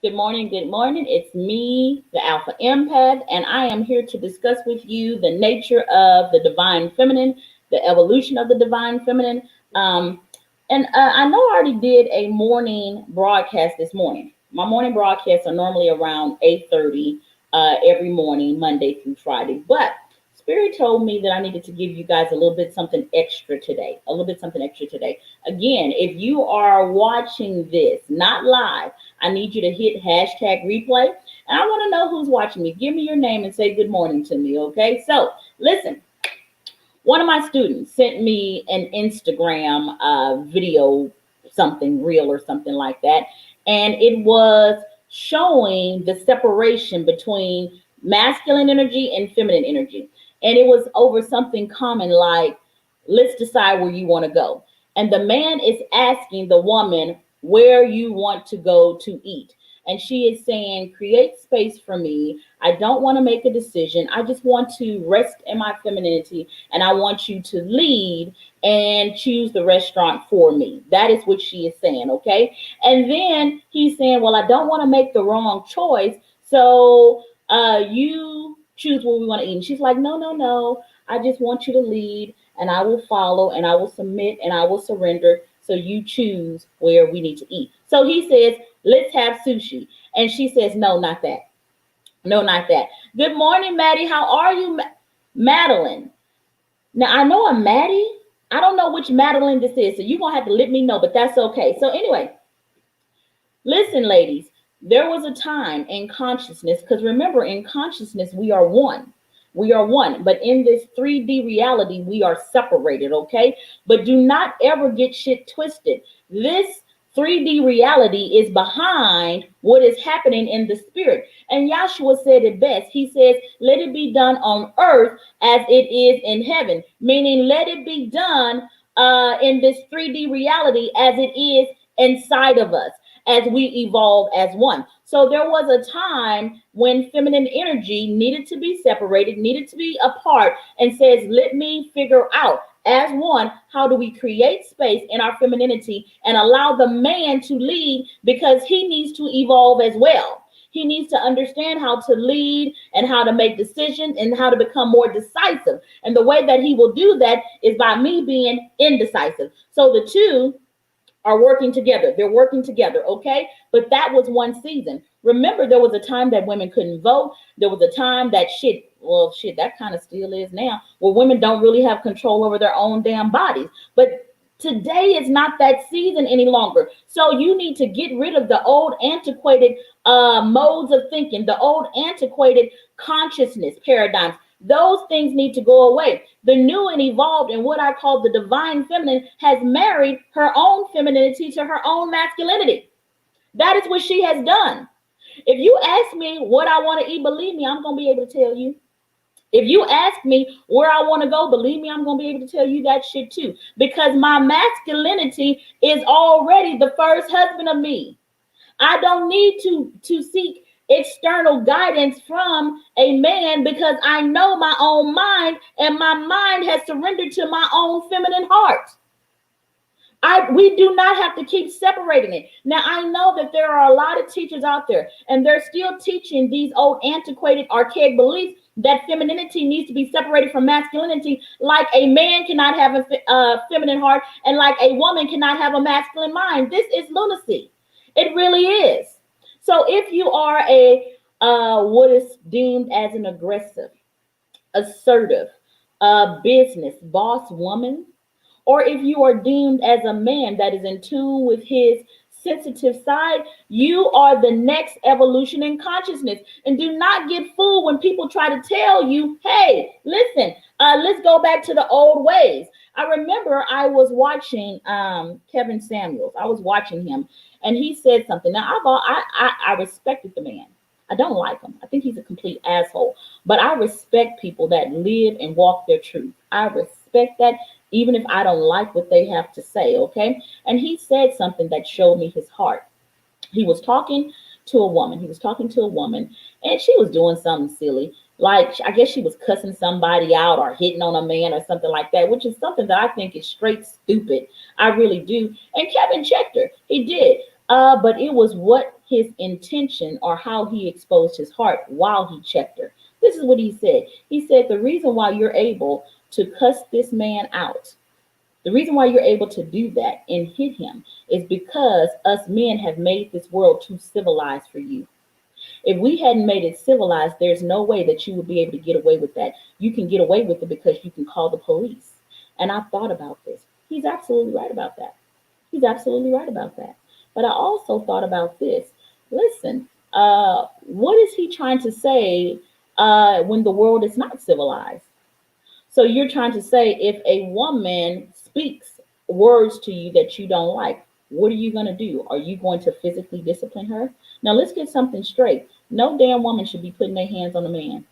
Good morning, good morning. It's me, the Alpha Empath, and I am here to discuss with you the nature of the divine feminine, the evolution of the divine feminine. I know I already did a morning broadcast this morning. My morning broadcasts are normally around 8:30 every morning, Monday through Friday. But Spirit told me that I needed to give you guys a little bit something extra today. A little bit something extra today. Again, if you are watching this, not live, I need you to hit hashtag replay. And I want to know who's watching me. Give me your name and say good morning to me, okay? So, listen, one of my students sent me an Instagram video, something real or something like that. And it was showing the separation between masculine energy and feminine energy. And it was over something common like, let's decide where you want to go. And the man is asking the woman where you want to go to eat. And she is saying, create space for me. I don't want to make a decision. I just want to rest in my femininity and I want you to lead and choose the restaurant for me. That is what she is saying, okay? And then he's saying, well, I don't want to make the wrong choice. So you choose what we want to eat. And she's like, no, no, no. I just want you to lead and I will follow and I will submit and I will surrender. So you choose where we need to eat. So he says, let's have sushi. And she says, no, not that. No, not that. Good morning, Maddie. How are you, Madeline? Now, I know a Maddie. I don't know which Madeline this is, so you're going to have to let me know, but that's okay. So anyway, listen, ladies, there was a time in consciousness, because remember, in consciousness, we are one. We are one, but in this 3D reality, we are separated, okay? But do not ever get shit twisted. This 3D reality is behind what is happening in the spirit. And Yahshua said it best. He says, let it be done on earth as it is in heaven, meaning let it be done in this 3D reality as it is inside of us as we evolve as one. So there was a time when feminine energy needed to be separated, needed to be apart, and says, let me figure out as one, how do we create space in our femininity and allow the man to lead because he needs to evolve as well. He needs to understand how to lead and how to make decisions and how to become more decisive. And the way that he will do that is by me being indecisive. So the two are working together. They're working together, okay? But that was one season. Remember, there was a time that women couldn't vote. There was a time that that kind of still is now, where women don't really have control over their own damn bodies. But today is not that season any longer. So you need to get rid of the old antiquated modes of thinking, the old antiquated consciousness paradigms. Those things need to go away. The new and evolved and what I call the divine feminine has married her own femininity to her own masculinity. That is what she has done. If you ask me what I want to eat, believe me, I'm going to be able to tell you. If you ask me where I want to go, believe me, I'm going to be able to tell you that shit too. Because my masculinity is already the first husband of me. I don't need to seek external guidance from a man because I know my own mind and my mind has surrendered to my own feminine heart. We do not have to keep separating it. Now, I know that there are a lot of teachers out there and they're still teaching these old antiquated archaic beliefs that femininity needs to be separated from masculinity, like a man cannot have a feminine heart and like a woman cannot have a masculine mind. This is lunacy. It really is. So if you are a what is deemed as an aggressive, assertive, business boss woman, or if you are deemed as a man that is in tune with his sensitive side, you are the next evolution in consciousness. And do not get fooled when people try to tell you, hey, listen, let's go back to the old ways. I remember I was watching Kevin Samuels. I was watching him and he said something. Now, I respected the man. I don't like him. I think he's a complete asshole. But I respect people that live and walk their truth. I respect that, even if I don't like what they have to say, okay? And he said something that showed me his heart. He was talking to a woman. He was talking to a woman, and she was doing something silly. Like, I guess she was cussing somebody out or hitting on a man or something like that, which is something that I think is straight stupid. I really do. And Kevin checked her. He did. But it was what his intention or how he exposed his heart while he checked her. This is what he said. He said, the reason why you're able to cuss this man out, the reason why you're able to do that and hit him is because us men have made this world too civilized for you. If we hadn't made it civilized, there's no way that you would be able to get away with that. You can get away with it because you can call the police. And I thought about this. He's absolutely right about that. He's absolutely right about that. But I also thought about this. Listen, what is he trying to say when the world is not civilized? So you're trying to say if a woman speaks words to you that you don't like, what are you going to do? Are you going to physically discipline her? Now let's get something straight. No damn woman should be putting their hands on a man.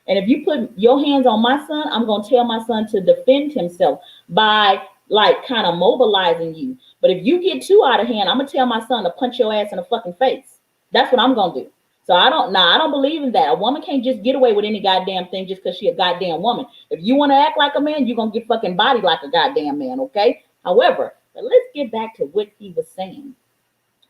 And if you put your hands on my son, I'm going to tell my son to defend himself by like kind of mobilizing you. But if you get too out of hand, I'm going to tell my son to punch your ass in the fucking face. That's what I'm going to do. So I don't believe in that. A woman can't just get away with any goddamn thing just because she a goddamn woman. If you want to act like a man, you're going to get fucking bodied like a goddamn man, okay? However, but let's get back to what he was saying.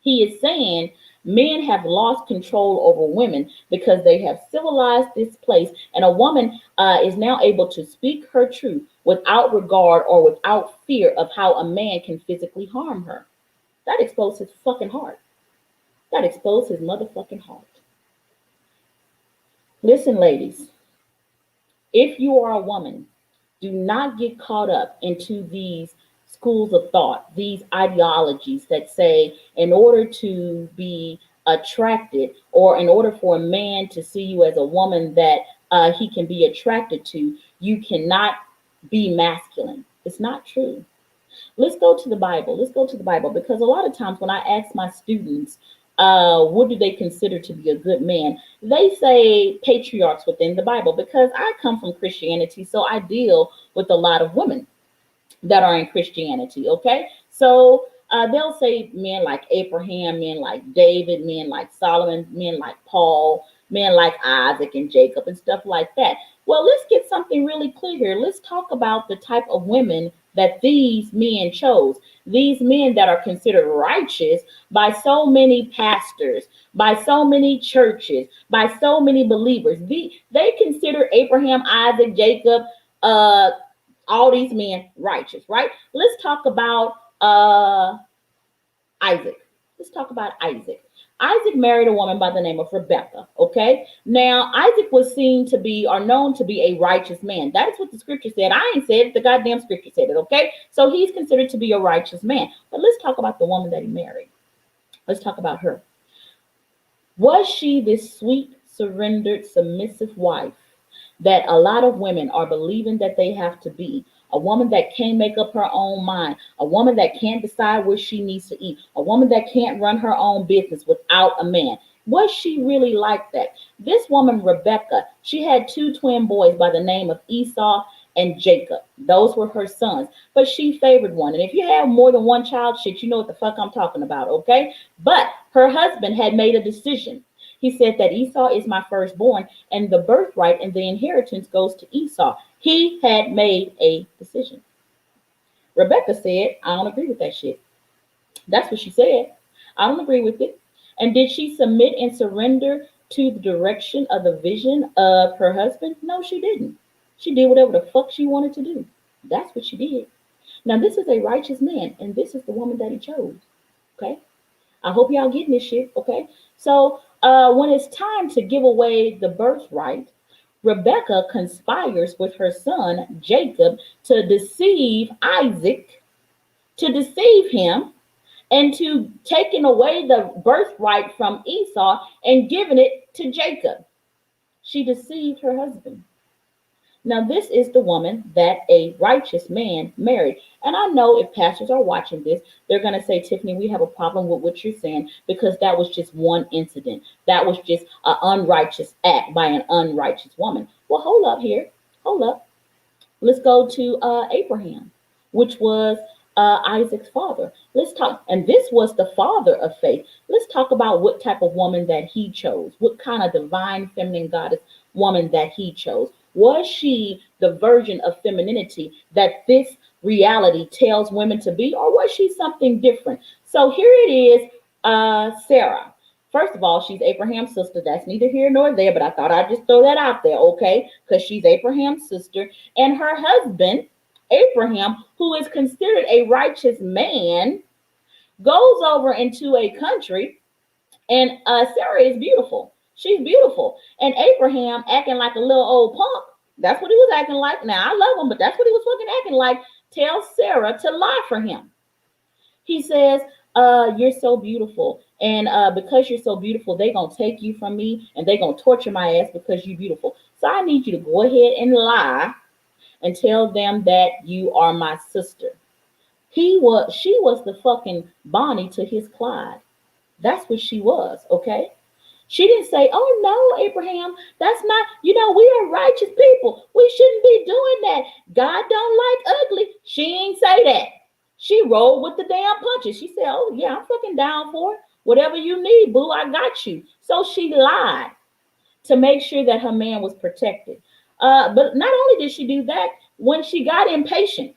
He is saying men have lost control over women because they have civilized this place, and a woman is now able to speak her truth without regard or without fear of how a man can physically harm her. That exposed his fucking heart. That exposed his motherfucking heart. Listen, ladies, if you are a woman, do not get caught up into these schools of thought, these ideologies that say in order to be attracted or in order for a man to see you as a woman that he can be attracted to, you cannot be masculine. It's not true. Let's go to the Bible. Let's go to the Bible because a lot of times when I ask my students, what do they consider to be a good man? They say patriarchs within the Bible because I come from Christianity, so I deal with a lot of women that are in Christianity, okay? So they'll say men like Abraham, men like David, men like Solomon, men like Paul, men like Isaac and Jacob and stuff like that. Well, let's get something really clear here. Let's talk about the type of women that these men chose. These men that are considered righteous by so many pastors, by so many churches, by so many believers. They consider Abraham, Isaac, Jacob, all these men righteous, right? Let's talk about Isaac. Let's talk about Isaac. Isaac married a woman by the name of Rebecca, okay? Now, Isaac was seen to be or known to be a righteous man. That is what the scripture said. I ain't said it, the goddamn scripture said it, okay? So he's considered to be a righteous man. But let's talk about the woman that he married. Let's talk about her. Was she this sweet, surrendered, submissive wife that a lot of women are believing that they have to be? A woman that can't make up her own mind, a woman that can't decide what she needs to eat, a woman that can't run her own business without a man. Was she really like that? This woman, Rebecca, she had two twin boys by the name of Esau and Jacob. Those were her sons, but she favored one. And if you have more than one child, shit, you know what the fuck I'm talking about, okay? But her husband had made a decision. He said that Esau is my firstborn, and the birthright and the inheritance goes to Esau. He had made a decision. Rebecca said, I don't agree with that shit. That's what she said. I don't agree with it. And did she submit and surrender to the direction of the vision of her husband? No, she didn't. She did whatever the fuck she wanted to do. That's what she did. Now, this is a righteous man, and this is the woman that he chose. Okay? I hope y'all getting this shit. Okay? So, when it's time to give away the birthright, Rebecca conspires with her son Jacob to deceive Isaac, to deceive him, and to taking away the birthright from Esau and giving it to Jacob. She deceived her husband. Now, this is the woman that a righteous man married. And I know if pastors are watching this, they're going to say, Tiffany, we have a problem with what you're saying because that was just one incident. That was just an unrighteous act by an unrighteous woman. Well, hold up here. Hold up. Let's go to Abraham, which was Isaac's father. Let's talk. And this was the father of faith. Let's talk about what type of woman that he chose, what kind of divine feminine goddess woman that he chose. Was she the version of femininity that this reality tells women to be, or was she something different? So here it is, Sarah. First of all, she's Abraham's sister. That's neither here nor there, but I thought I'd just throw that out there, okay? Because she's Abraham's sister. And her husband, Abraham, who is considered a righteous man, goes over into a country, and Sarah is beautiful. She's beautiful. And Abraham, acting like a little old punk, that's what he was acting like. Now, I love him, but that's what he was fucking acting like, tells Sarah to lie for him. He says, you're so beautiful. And because you're so beautiful, they're going to take you from me and they're going to torture my ass because you're beautiful. So I need you to go ahead and lie and tell them that you are my sister. She was the fucking Bonnie to his Clyde. That's what she was, okay? She didn't say, oh no, Abraham, that's not, we are righteous people. We shouldn't be doing that. God don't like ugly. She ain't say that. She rolled with the damn punches. She said, oh yeah, I'm fucking down for it. Whatever you need, boo, I got you. So she lied to make sure that her man was protected. But not only did she do that, when she got impatient,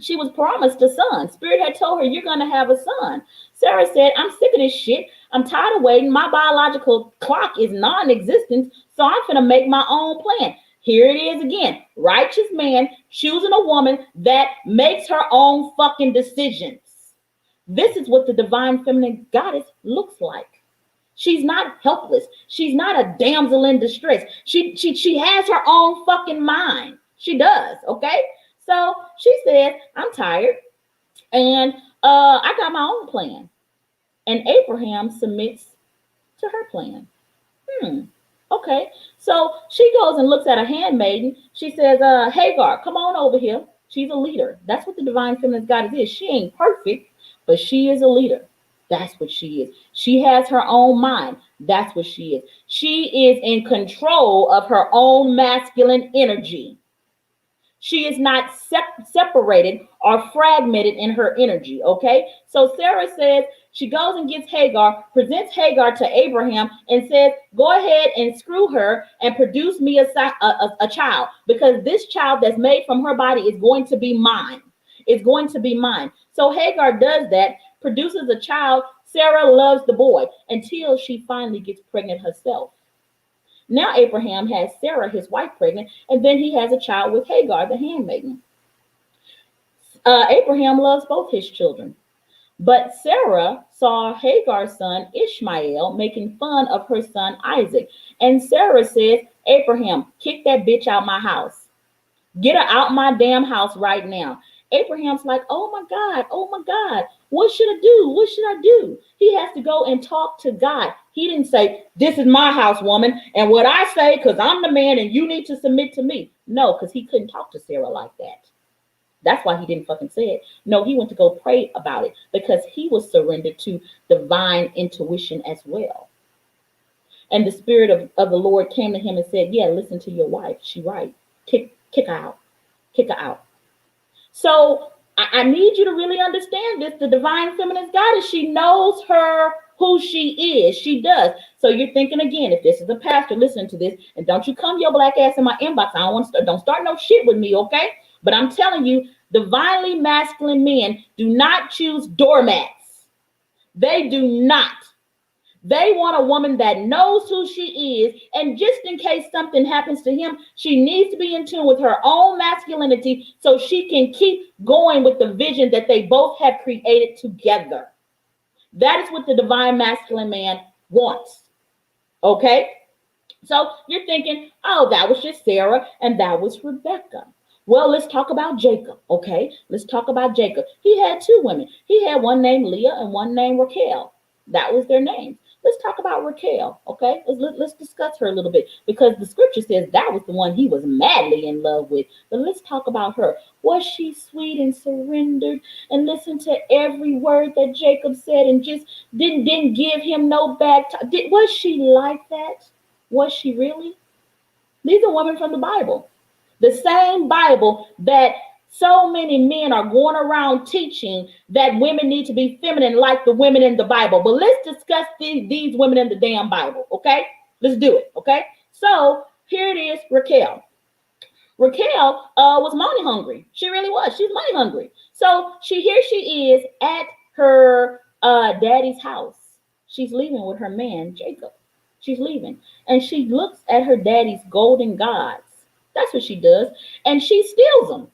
she was promised a son. Spirit had told her, you're going to have a son. Sarah said, I'm sick of this shit. I'm tired of waiting. My biological clock is non-existent, so I'm going to make my own plan. Here it is again. Righteous man choosing a woman that makes her own fucking decisions. This is what the divine feminine goddess looks like. She's not helpless. She's not a damsel in distress. She has her own fucking mind. She does, okay? So she said, I'm tired and I got my own plan. And Abraham submits to her plan. Okay. So she goes and looks at a handmaiden. She says, Hagar, come on over here. She's a leader. That's what the divine feminine goddess is. She ain't perfect, but she is a leader. That's what she is. She has her own mind. That's what she is. She is in control of her own masculine energy. She is not separated or fragmented in her energy, okay? So Sarah says, she goes and gets Hagar, presents Hagar to Abraham and says, go ahead and screw her and produce me a child, because this child that's made from her body is going to be mine. It's going to be mine. So Hagar does that, produces a child. Sarah loves the boy until she finally gets pregnant herself. Now Abraham has Sarah, his wife, pregnant, and then he has a child with Hagar, the handmaiden. Abraham loves both his children, but Sarah saw Hagar's son Ishmael making fun of her son Isaac, and Sarah says, Abraham, kick that bitch out my house. Get her out my damn house right now. Abraham's like, oh my God, what should I do? What should I do? He has to go and talk to God. He didn't say, this is my house, woman, and what I say, because I'm the man and you need to submit to me. No, because he couldn't talk to Sarah like that. That's why he didn't fucking say it. No, he went to go pray about it because he was surrendered to divine intuition as well. And the Spirit of the Lord came to him and said, yeah, listen to your wife. She right. Kick her out. Kick her out. So I need you to really understand this. The divine feminine goddess, she knows who she is. She does. So you're thinking again, if this is a pastor listening to this, and don't you come your black ass in my inbox. I don't start no shit with me, okay? But I'm telling you, divinely masculine men do not choose doormats. They do not. They want a woman that knows who she is, and just in case something happens to him, she needs to be in tune with her own masculinity so she can keep going with the vision that they both have created together. That is what the divine masculine man wants. Okay? So you're thinking, oh, that was just Sarah and that was Rebecca. Well, let's talk about Jacob, okay? Let's talk about Jacob. He had two women. He had one named Leah and one named Raquel. That was their names. Let's talk about Raquel, okay? Let's discuss her a little bit, because the scripture says that was the one he was madly in love with. But let's talk about her. Was she sweet and surrendered and listened to every word that Jacob said and just didn't give him no back talk? Was she like that? Was she really? These are women from the Bible. The same Bible that so many men are going around teaching that women need to be feminine like the women in the Bible. But let's discuss these women in the damn Bible, okay? Let's do it, okay? So here it is, Raquel. Raquel was money hungry. She really was. She's money hungry. So she is at her daddy's house. She's leaving with her man Jacob. She's leaving, and she looks at her daddy's golden gods. That's what she does, and she steals them.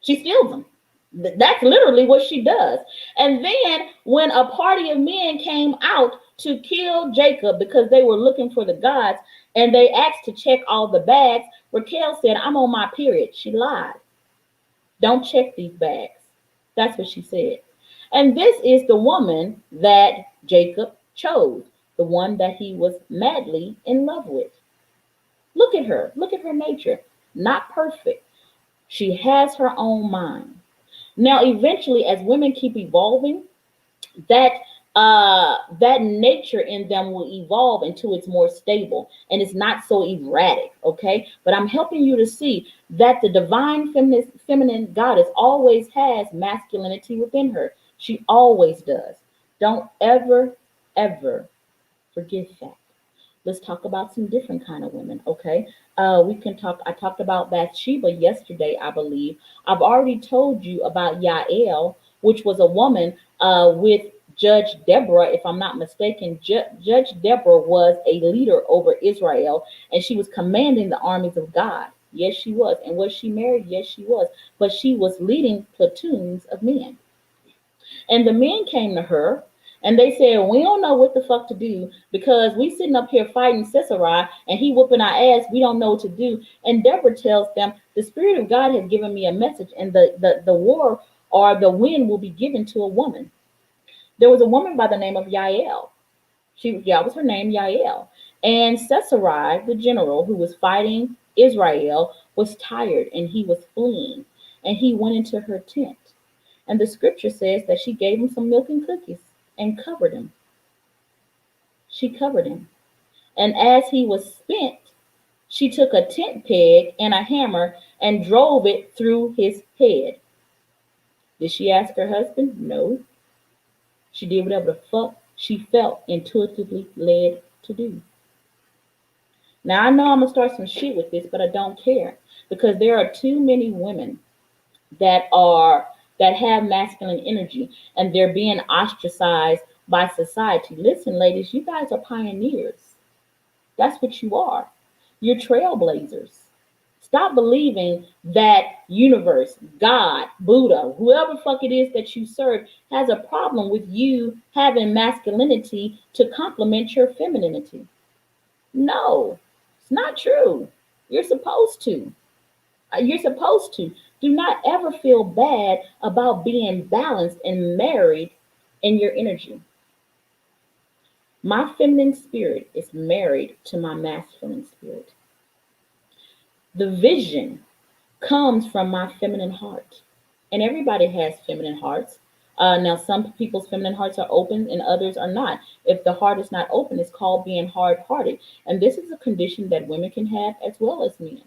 She steals them. That's literally what she does. And then when a party of men came out to kill Jacob because they were looking for the gods and they asked to check all the bags, Raquel said, I'm on my period. She lied. Don't check these bags. That's what she said. And this is the woman that Jacob chose, the one that he was madly in love with. Look at her. Look at her nature. Not perfect. She has her own mind. Now, eventually, as women keep evolving, that that nature in them will evolve until it's more stable and it's not so erratic. Okay, but I'm helping you to see that the divine feminine goddess always has masculinity within her. She always does. Don't ever forget that. Let's talk about some different kind of women. Okay, we can talk. I talked about Bathsheba yesterday, I believe. I've already told you about Yael, which was a woman with Judge Deborah, if I'm not mistaken. Judge Deborah was a leader over Israel, and she was commanding the armies of God. Yes, she was. And was she married? Yes, she was. But she was leading platoons of men. And the men came to her and they said, we don't know what the fuck to do because we sitting up here fighting Sisera and he whooping our ass. We don't know what to do. And Deborah tells them, the Spirit of God has given me a message, and the war or the win will be given to a woman. There was a woman by the name of Yael. That was her name, Yael. And Sisera, the general who was fighting Israel, was tired and he was fleeing. And he went into her tent. And the scripture says that she gave him some milk and cookies and covered him. She covered him. And as he was spent, she took a tent peg and a hammer and drove it through his head. Did she ask her husband? No. She did whatever the fuck she felt intuitively led to do. Now I know I'm gonna start some shit with this, but I don't care because there are too many women that have masculine energy and they're being ostracized by society. Listen, ladies, you guys are pioneers. That's what you are. You're trailblazers. Stop believing that universe, God, Buddha, whoever fuck it is that you serve has a problem with you having masculinity to complement your femininity. No, it's not true. You're supposed to. You're supposed to. Do not ever feel bad about being balanced and married in your energy. My feminine spirit is married to my masculine spirit. The vision comes from my feminine heart. And everybody has feminine hearts. Now, some people's feminine hearts are open and others are not. If the heart is not open, it's called being hard hearted. And this is a condition that women can have as well as men.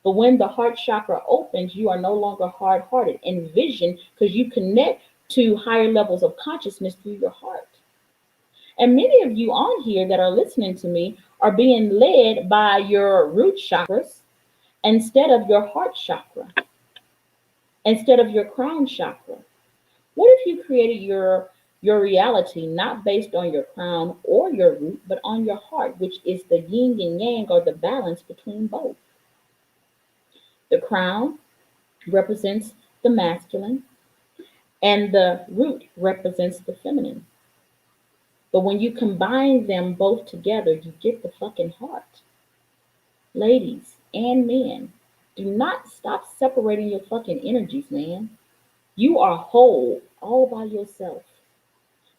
But when the heart chakra opens, you are no longer hard hearted. And vision, because you connect to higher levels of consciousness through your heart. And many of you on here that are listening to me are being led by your root chakras instead of your heart chakra, instead of your crown chakra. What if you created your reality not based on your crown or your root, but on your heart, which is the yin and yang or the balance between both? The crown represents the masculine and the root represents the feminine. But when you combine them both together, you get the fucking heart. Ladies and men, do not stop separating your fucking energies, man. You are whole all by yourself.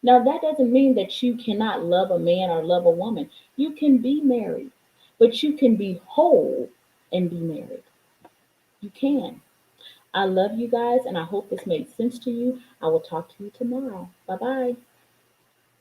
Now, that doesn't mean that you cannot love a man or love a woman. You can be married, but you can be whole and be married. You can. I love you guys, and I hope this made sense to you. I will talk to you tomorrow. Bye bye.